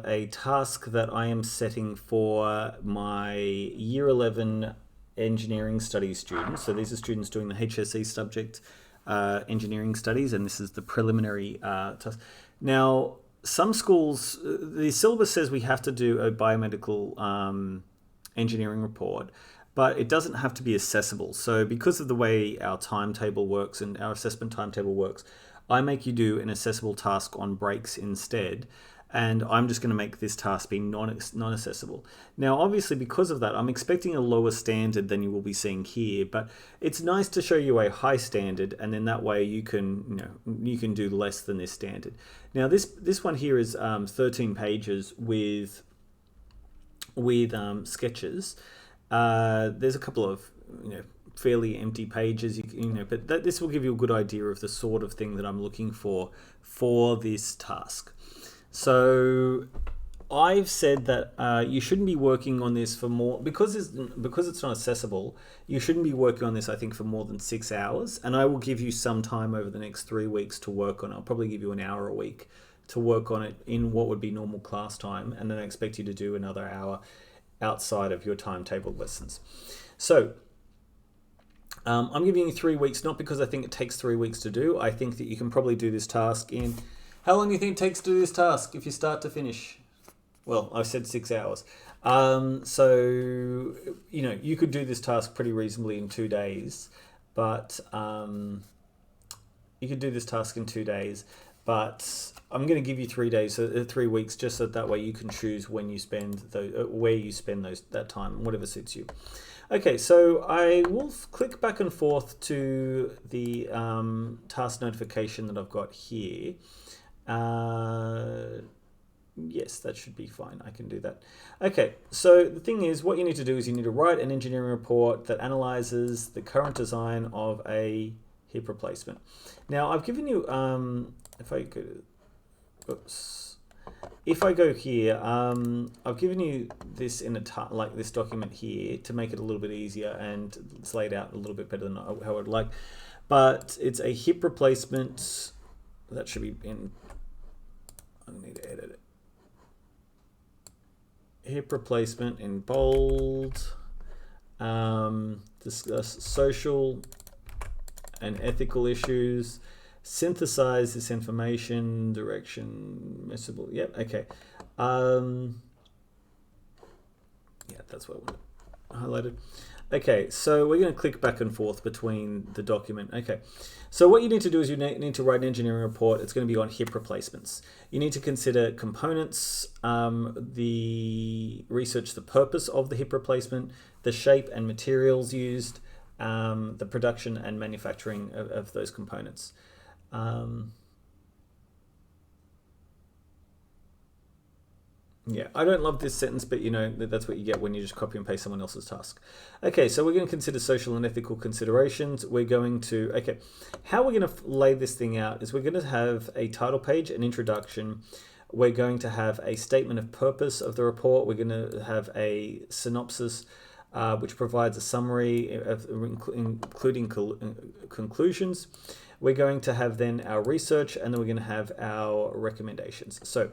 a task that I am setting for my Year 11 engineering studies students. So these are students doing the HSE subject engineering studies, and this is the preliminary task. Now, some schools, the syllabus says we have to do a biomedical engineering report, but it doesn't have to be accessible. So because of the way our timetable works and our assessment timetable works, I make you do an accessible task on breaks instead, and I'm just going to make this task be non-accessible. Now, obviously, because of that, I'm expecting a lower standard than you will be seeing here, but it's nice to show you a high standard, and then that way you can do less than this standard. Now, this one here is 13 pages with sketches. There's a couple of fairly empty pages, but this will give you a good idea of the sort of thing that I'm looking for this task. So I've said that you shouldn't be working on this for more, because it's not accessible, you shouldn't be working on this, I think, for more than 6 hours. And I will give you some time over the next 3 weeks to work on it. I'll probably give you an hour a week to work on it in what would be normal class time. And then I expect you to do another hour outside of your timetable lessons. So I'm giving you 3 weeks, not because I think it takes 3 weeks to do. I think that you can probably do this task in... How long do you think it takes to do this task if you start to finish? Well, I've said 6 hours. So, you could do this task pretty reasonably in 2 days, but you could do this task in 2 days, but I'm going to give you 3 days, 3 weeks, just so that way you can choose when you spend where you spend that time, whatever suits you. Okay, so I will click back and forth to the task notification that I've got here. Yes, that should be fine. I can do that. Okay, so the thing is, what you need to do is you need to write an engineering report that analyzes the current design of a hip replacement. Now, I've given you, if I go here, I've given you this in like this document here to make it a little bit easier, and it's laid out a little bit better than how I'd like. But it's a hip replacement. That should be in... I need to edit it. Hip replacement in bold. Discuss social and ethical issues. Synthesize this information. Direction. Messable. Yep. Okay. Yeah, that's what I wanted highlighted. Okay, so we're going to click back and forth between the document. Okay, so what you need to do is you need to write an engineering report. It's going to be on hip replacements. You need to consider components, the research, the purpose of the hip replacement, the shape and materials used, the production and manufacturing of those components. Yeah, I don't love this sentence, but that's what you get when you just copy and paste someone else's task. Okay, so we're going to consider social and ethical considerations. We're going to, how we're going to lay this thing out is we're going to have a title page, an introduction. We're going to have a statement of purpose of the report. We're going to have a synopsis, which provides a summary of including conclusions. We're going to have then our research, and then we're going to have our recommendations. So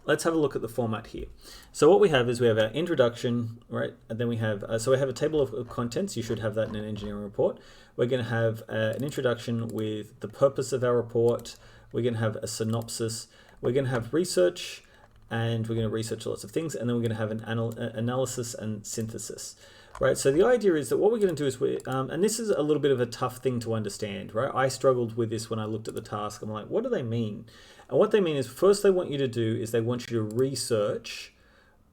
let's have a look at the format here. So what we have is we have our introduction, right? And then we have, so we have a table of contents. You should have that in an engineering report. We're going to have an introduction with the purpose of our report. We're going to have a synopsis. We're going to have research, and we're going to research lots of things. And then we're going to have an analysis and synthesis, right? So the idea is that what we're going to do is and this is a little bit of a tough thing to understand, right? I struggled with this when I looked at the task. I'm like, what do they mean? And what they mean is, first they want you to do is they want you to research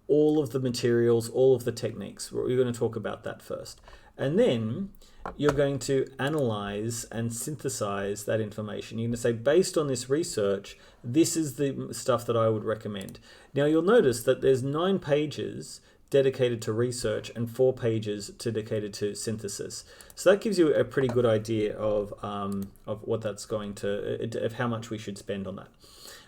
all of the materials, all of the techniques. We're going to talk about that first. And then you're going to analyze and synthesize that information. You're going to say, based on this research, this is the stuff that I would recommend. Now you'll notice that there's 9 pages dedicated to research and 4 pages dedicated to synthesis. So that gives you a pretty good idea of what that's going to, of how much we should spend on that.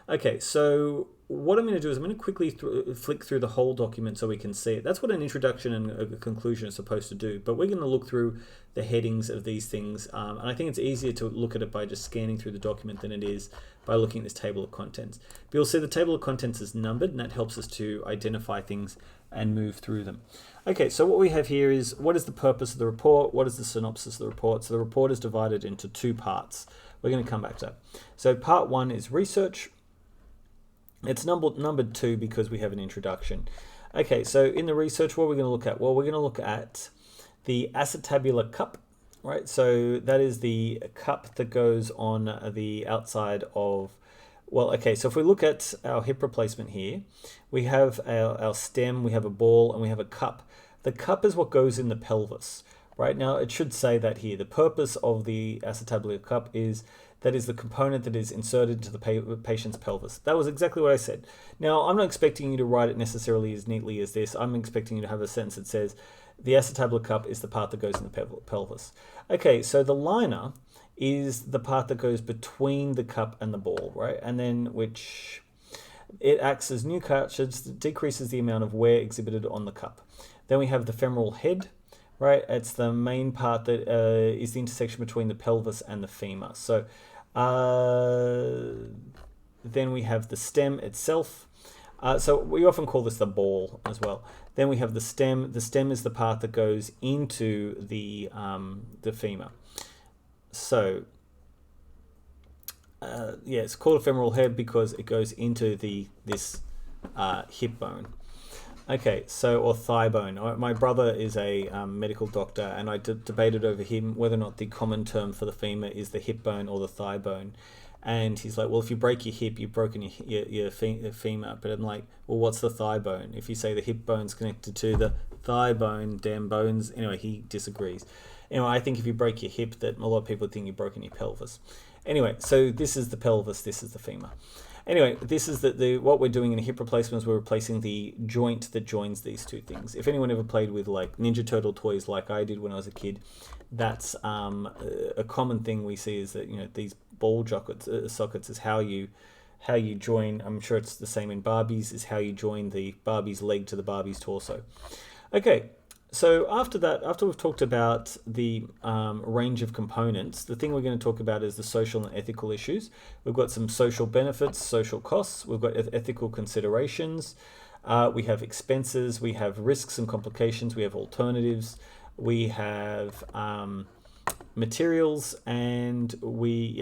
Okay, so what I'm going to do is I'm going to quickly flick through the whole document so we can see it. That's what an introduction and a conclusion are supposed to do, but we're going to look through the headings of these things, and I think it's easier to look at it by just scanning through the document than it is by looking at this table of contents. But you'll see the table of contents is numbered, and that helps us to identify things and move through them. Okay, so what we have here is, what is the purpose of the report? What is the synopsis of the report? So the report is divided into two parts. We're going to come back to that. So part 1 is research. It's numbered 2 because we have an introduction. Okay, so in the research, what are we going to look at? Well, we're going to look at the acetabular cup, right? So that is the cup that goes on the outside of, well, okay, so if we look at our hip replacement here, we have our stem, we have a ball, and we have a cup. The cup is what goes in the pelvis, right? Now, it should say that here. The purpose of the acetabular cup is that is the component that is inserted into the patient's pelvis. That was exactly what I said. Now, I'm not expecting you to write it necessarily as neatly as this. I'm expecting you to have a sentence that says, the acetabular cup is the part that goes in the pelvis. Okay, so the liner is the part that goes between the cup and the ball, right? And then which it acts as new cartilage, decreases the amount of wear exhibited on the cup. Then we have the femoral head, right? It's the main part that is the intersection between the pelvis and the femur. So then we have the stem itself. So we often call this the ball as well. Then we have the stem. The stem is the part that goes into the femur. So yeah, it's called a femoral head because it goes into this hip bone. Okay, so, or thigh bone. My brother is a medical doctor, and I debated over him whether or not the common term for the femur is the hip bone or the thigh bone. And he's like, well, if you break your hip, you've broken your femur. But I'm like, well, what's the thigh bone? If you say the hip bone's connected to the thigh bone, damn bones. Anyway, he disagrees. Anyway, I think if you break your hip, that a lot of people think you've broken your pelvis. Anyway, so this is the pelvis, this is the femur. Anyway, this is what we're doing in a hip replacement is we're replacing the joint that joins these two things. If anyone ever played with like Ninja Turtle toys like I did when I was a kid, that's a common thing we see is that, you know, these ball sockets is how you join, I'm sure it's the same in Barbies, is how you join the Barbie's leg to the Barbie's torso. Okay, so after that, after we've talked about the range of components, the thing we're going to talk about is the social and ethical issues. We've got some social benefits, social costs, we've got ethical considerations, we have expenses, we have risks and complications, we have alternatives, we have materials, and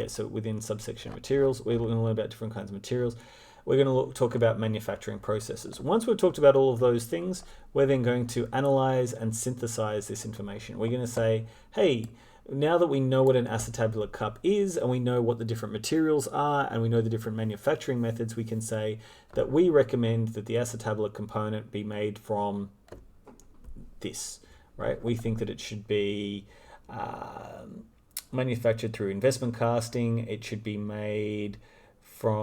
so within subsection materials, we're going to learn about different kinds of materials. We're going to talk about manufacturing processes. Once we've talked about all of those things, we're then going to analyze and synthesize this information. We're going to say, hey, now that we know what an acetabular cup is, and we know what the different materials are, and we know the different manufacturing methods, we can say that we recommend that the acetabular component be made from this, right? We think that it should be manufactured through investment casting. It should be made from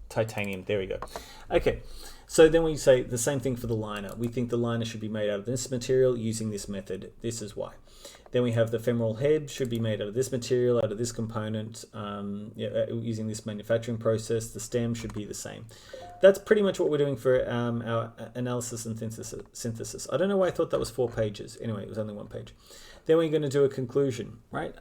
titanium. There we go. Okay, so then we say the same thing for the liner. We think the liner should be made out of this material using this method. This is why. Then we have the femoral head should be made out of this material, out of this component, using this manufacturing process. The stem should be the same. That's pretty much what we're doing for our analysis and synthesis. I don't know why I thought that was 4 pages. Anyway, it was only 1 page. Then we're going to do a conclusion, right?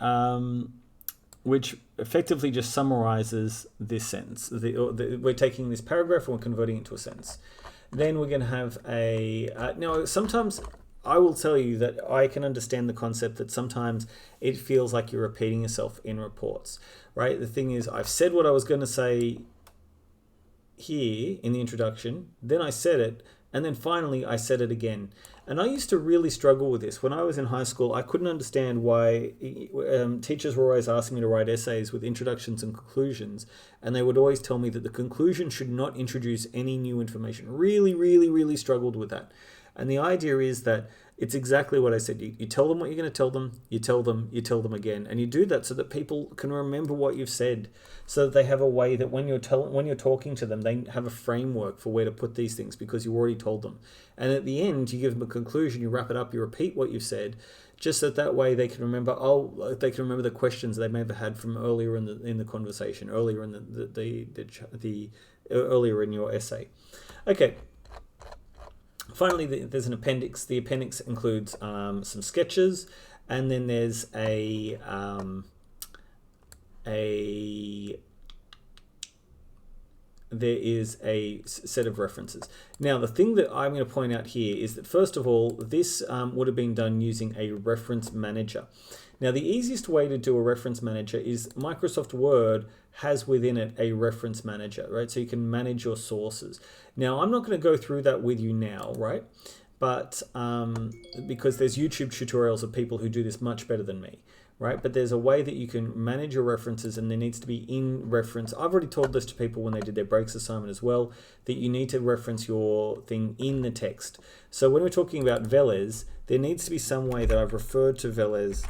Which effectively just summarizes this sentence. We're taking this paragraph and we're converting it into a sentence. Then we're going to have now sometimes I will tell you that I can understand the concept that sometimes it feels like you're repeating yourself in reports, right? The thing is, I've said what I was going to say here in the introduction, then I said it, and then finally I said it again. And I used to really struggle with this. When I was in high school, I couldn't understand why teachers were always asking me to write essays with introductions and conclusions, and they would always tell me that the conclusion should not introduce any new information. Really, really, really struggled with that. And the idea is that it's exactly what I said. You tell them what you're going to tell them, you tell them again. And you do that so that people can remember what you've said, so that they have a way that when you're talking to them, they have a framework for where to put these things because you already told them. And at the end, you give them a conclusion, you wrap it up, you repeat what you've said, just so that way they can remember, they can remember the questions they may have had from earlier in the conversation, earlier in earlier in your essay. Okay. Finally, there's an appendix. The appendix includes some sketches, and then there's a there is a set of references. Now, the thing that I'm going to point out here is that, first of all, this would have been done using a reference manager. Now, the easiest way to do a reference manager is Microsoft Word has within it a reference manager, right? So you can manage your sources. Now, I'm not going to go through that with you now, right? But because there's YouTube tutorials of people who do this much better than me. Right, but there's a way that you can manage your references, and there needs to be in reference. I've already told this to people when they did their breaks assignment as well, that you need to reference your thing in the text. So when we're talking about Velez, there needs to be some way that I've referred to Velez.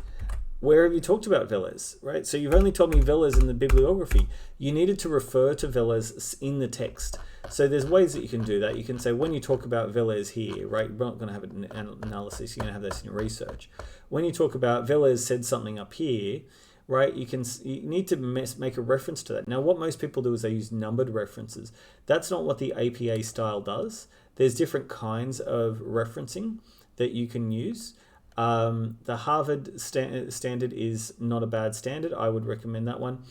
Where have you talked about Velez, right? So you've only told me Velez in the bibliography. You needed to refer to Velez in the text. So there's ways that you can do that. You can say, when you talk about Velez here, right, you're not going to have an analysis, you're going to have this in your research. When you talk about Velez said something up here, right, you need to make a reference to that. Now, what most people do is they use numbered references. That's not what the APA style does. There's different kinds of referencing that you can use. The Harvard standard is not a bad standard. I would recommend that one.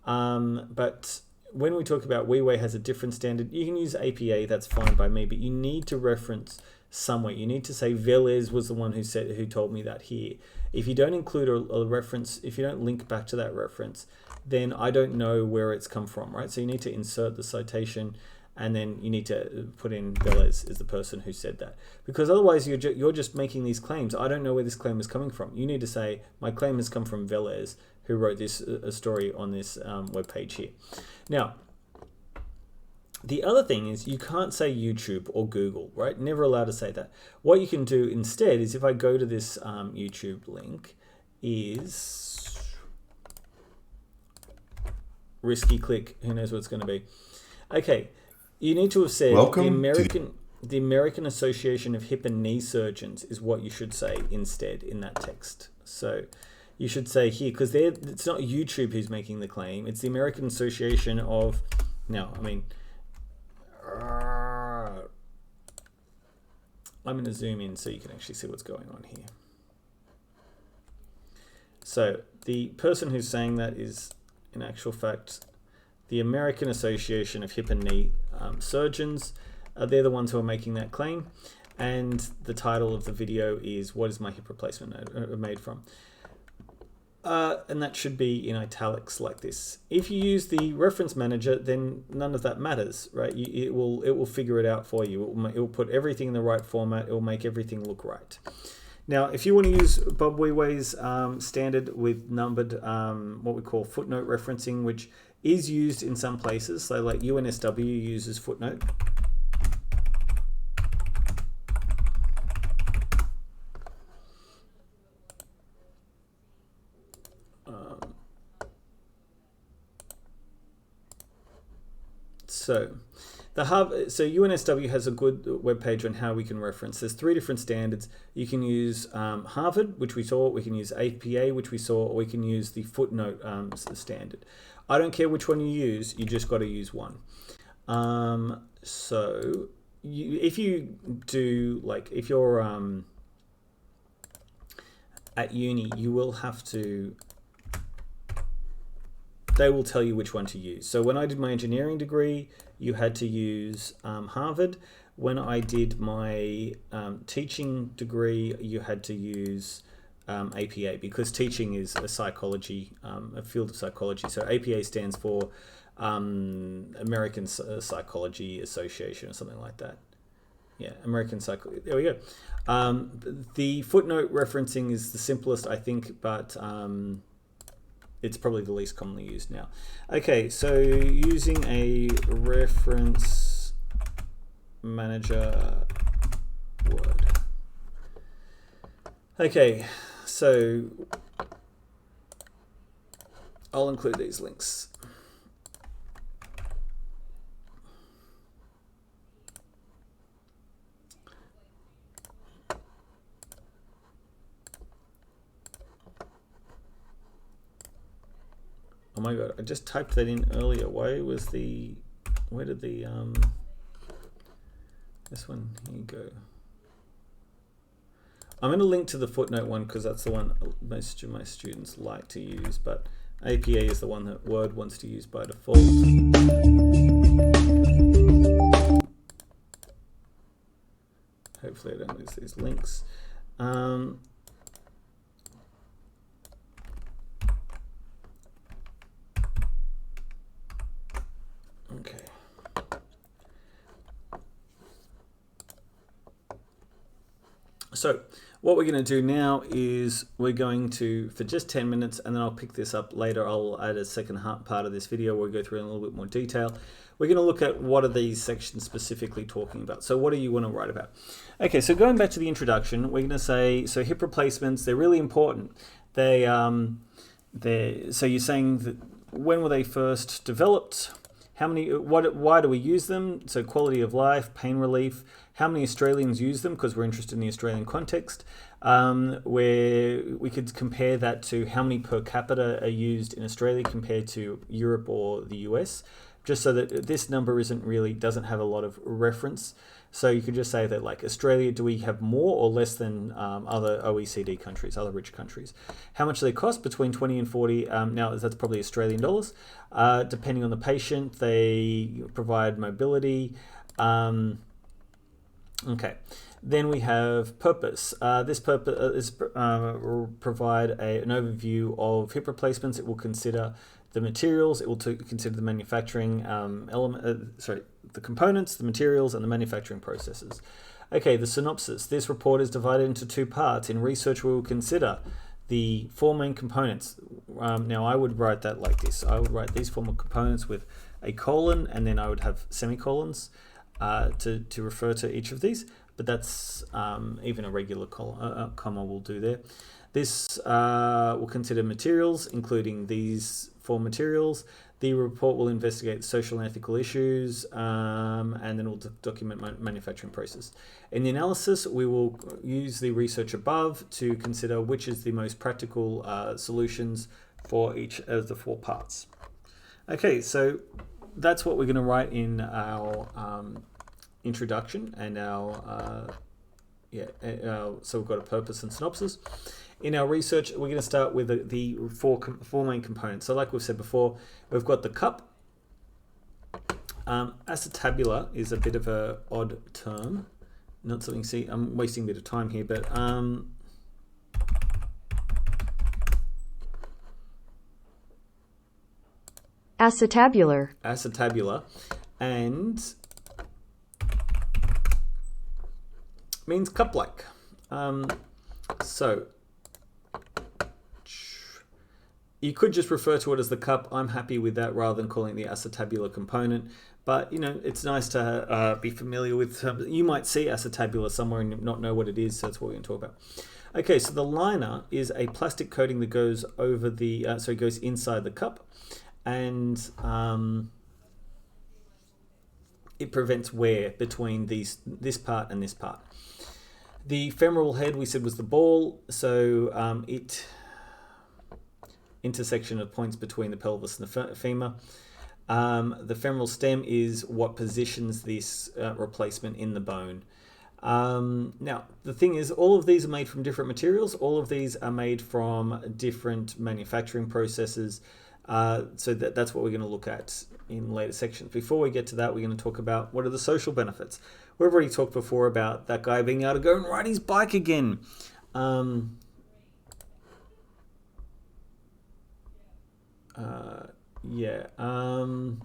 But when we talk about WeWay has a different standard, you can use APA, that's fine by me, but you need to reference somewhere. You need to say Velez was the one who told me that here. If you don't include a reference, if you don't link back to that reference, then I don't know where it's come from, right? So you need to insert the citation, and then you need to put in Velez is the person who said that. Because otherwise you're just making these claims. I don't know where this claim is coming from. You need to say, my claim has come from Velez, who wrote this story on this web page here. Now, the other thing is you can't say YouTube or Google, right? Never allowed to say that. What you can do instead is, if I go to this YouTube link, is risky click. Who knows what it's going to be? Okay, you need to have said the American Association of Hip and Knee Surgeons is what you should say instead in that text. So you should say here, because it's not YouTube who's making the claim, it's the American Association of, now, I mean, I'm going to zoom in so you can actually see what's going on here. So the person who's saying that is, in actual fact, the American Association of Hip and Knee Surgeons. They're the ones who are making that claim. And the title of the video is, what is my hip replacement made from? And that should be in italics like this. If you use the reference manager, then none of that matters, right? It will figure it out for you. It will put everything in the right format. It will make everything look right. Now, if you want to use Bob Weway's standard with numbered, what we call footnote referencing, which is used in some places, so like UNSW uses footnote. So UNSW has a good webpage on how we can reference. There's 3 different standards. You can use Harvard, which we saw. We can use APA, which we saw. Or we can use the footnote standard. I don't care which one you use. You just got to use one. If you do, like, if you're at uni, you will have to. They will tell you which one to use. So when I did my engineering degree, you had to use Harvard. When I did my teaching degree, you had to use APA, because teaching is a psychology, a field of psychology. So APA stands for American Psychology Association or something like that. Yeah, American Psychology. There we go. The footnote referencing is the simplest, I think, but it's probably the least commonly used now. Okay, so using a reference manager Word. Okay, so I'll include these links. Oh my god, I just typed that in earlier. Where did the, this one, here you go. I'm going to link to the footnote one because that's the one most of my students like to use, but APA is the one that Word wants to use by default. Hopefully I don't lose these links. Okay. So what we're going to do now is we're going to, for just 10 minutes, and then I'll pick this up later. I'll add a second part of this video where we go through in a little bit more detail. We're going to look at what are these sections specifically talking about. So what do you want to write about? Okay, so going back to the introduction, we're going to say, so hip replacements, they're really important. So you're saying that when were they first developed? How many? Why do we use them? So quality of life, pain relief. How many Australians use them? Because we're interested in the Australian context. Where we could compare that to how many per capita are used in Australia compared to Europe or the US, just so that this number doesn't have a lot of reference. So you could just say that, like, Australia, do we have more or less than other OECD countries, other rich countries? How much do they cost? Between 20 and 40. Now, that's probably Australian dollars. Depending on the patient, they provide mobility. Okay. Then we have purpose. This purpose will provide an overview of hip replacements. It will consider the materials. It will consider the manufacturing the components, the materials, and the manufacturing processes. Okay, the synopsis. This report is divided into two parts. In research, we will consider the four main components. Now, I would write that like this. I would write these four components with a colon, and then I would have semicolons to refer to each of these. But that's even a regular comma will do there. This will consider materials, including these four materials. The report will investigate social and ethical issues, and then we'll document manufacturing process. In the analysis, we will use the research above to consider which is the most practical solutions for each of the four parts. Okay, so that's what we're going to write in our introduction and our so we've got a purpose and synopsis. In our research, we're going to start with the four main components. So like we've said before, we've got the cup. Acetabula is a bit of an odd term. Not something, see, I'm wasting a bit of time here, but acetabular. Acetabular, and means cup-like. So you could just refer to it as the cup. I'm happy with that rather than calling it the acetabular component. But, you know, it's nice to be familiar with. You might see acetabula somewhere and not know what it is, so that's what we're going to talk about. Okay, so the liner is a plastic coating that goes over the, so it goes inside the cup, and it prevents wear between this part and this part. The femoral head, we said, was the ball, so it intersection of points between the pelvis and the femur. The femoral stem is what positions this replacement in the bone. Now, the thing is, all of these are made from different materials. All of these are made from different manufacturing processes. So that's what we're going to look at in later sections. Before we get to that, we're going to talk about what are the social benefits. We've already talked before about that guy being able to go and ride his bike again.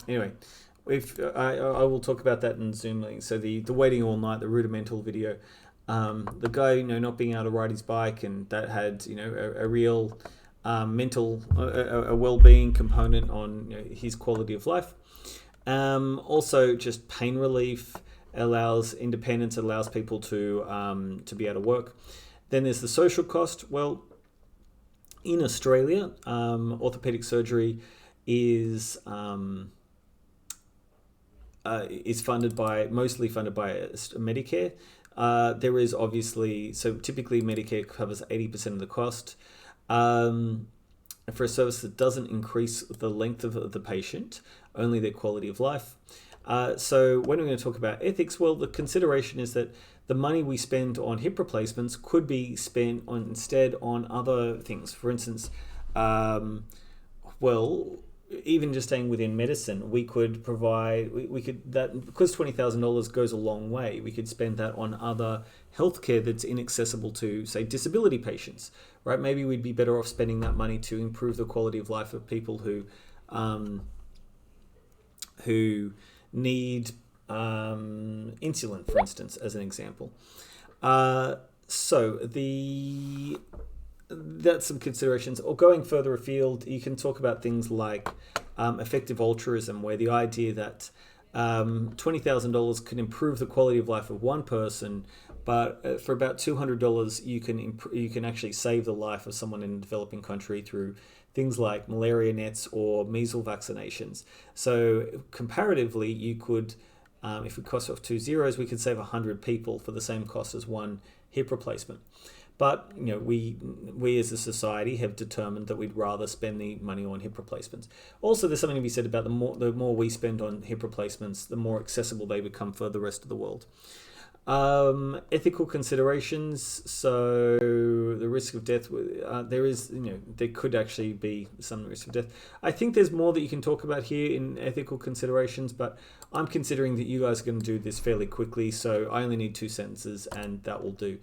Anyway, I will talk about that in Zoom link. So the waiting all night, the rudimental video, the guy, you know, not being able to ride his bike, and that had, you know, a real mental, a well-being component on, you know, his quality of life. Also, just pain relief, allows independence, allows people to be able to work. Then there's the social cost. Well, in Australia, orthopedic surgery is mostly funded by Medicare. There is obviously, so typically Medicare covers 80% of the cost. For a service that doesn't increase the length of the patient, only their quality of life. So when we're going to talk about ethics, well, the consideration is that the money we spend on hip replacements could be spent on instead on other things. For instance, well, even just staying within medicine, we could provide, we could, that because $20,000 goes a long way, we could spend that on other healthcare that's inaccessible to, say, disability patients, right? Maybe we'd be better off spending that money to improve the quality of life of people who need insulin, for instance, as an example. So that's some considerations. Or going further afield, you can talk about things like effective altruism, where the idea that $20,000 can improve the quality of life of one person, but for about $200 you can actually save the life of someone in a developing country through things like malaria nets or measles vaccinations. So comparatively, you could, if we cross off 2 zeros, we could save 100 people for the same cost as one hip replacement. But we as a society have determined that we'd rather spend the money on hip replacements. Also, there's something to be said about the more we spend on hip replacements, the more accessible they become for the rest of the world. Ethical considerations. So the risk of death, there could actually be some risk of death. I think there's more that you can talk about here in ethical considerations, but I'm considering that you guys are going to do this fairly quickly, so I only need 2 sentences and that will do.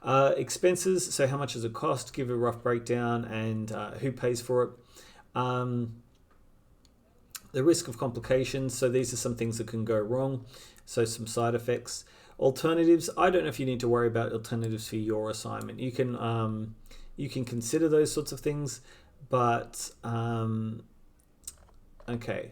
Expenses, so how much does it cost? Give a rough breakdown and who pays for it. The risk of complications, so these are some things that can go wrong, so some side effects. Alternatives, I don't know if you need to worry about alternatives for your assignment. You can consider those sorts of things, but okay.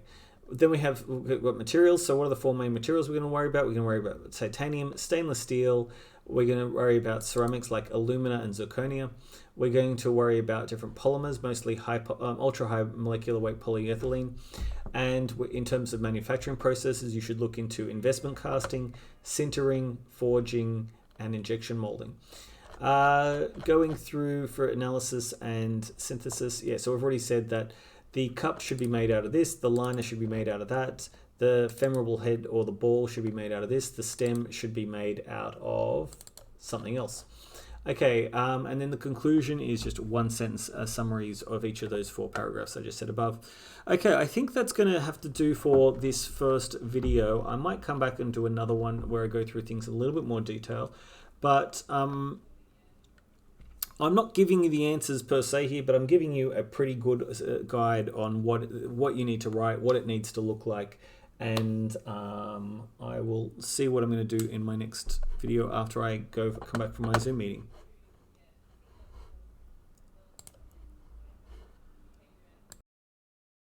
Then we've got materials. So what are the 4 main materials we're going to worry about? We're going to worry about titanium, stainless steel. We're going to worry about ceramics like alumina and zirconia. We're going to worry about different polymers, mostly ultra high molecular weight polyethylene. And in terms of manufacturing processes, you should look into investment casting, sintering, forging, and injection molding. Going through for analysis and synthesis. Yeah, so we've already said that the cup should be made out of this, the liner should be made out of that, the femoral head or the ball should be made out of this, the stem should be made out of something else. Okay, and then the conclusion is just 1 sentence summaries of each of those 4 paragraphs I just said above. Okay, I think that's going to have to do for this first video. I might come back and do another one where I go through things in a little bit more detail, but I'm not giving you the answers per se here, but I'm giving you a pretty good guide on what you need to write, what it needs to look like, and I will see what I'm going to do in my next video after I come back from my Zoom meeting.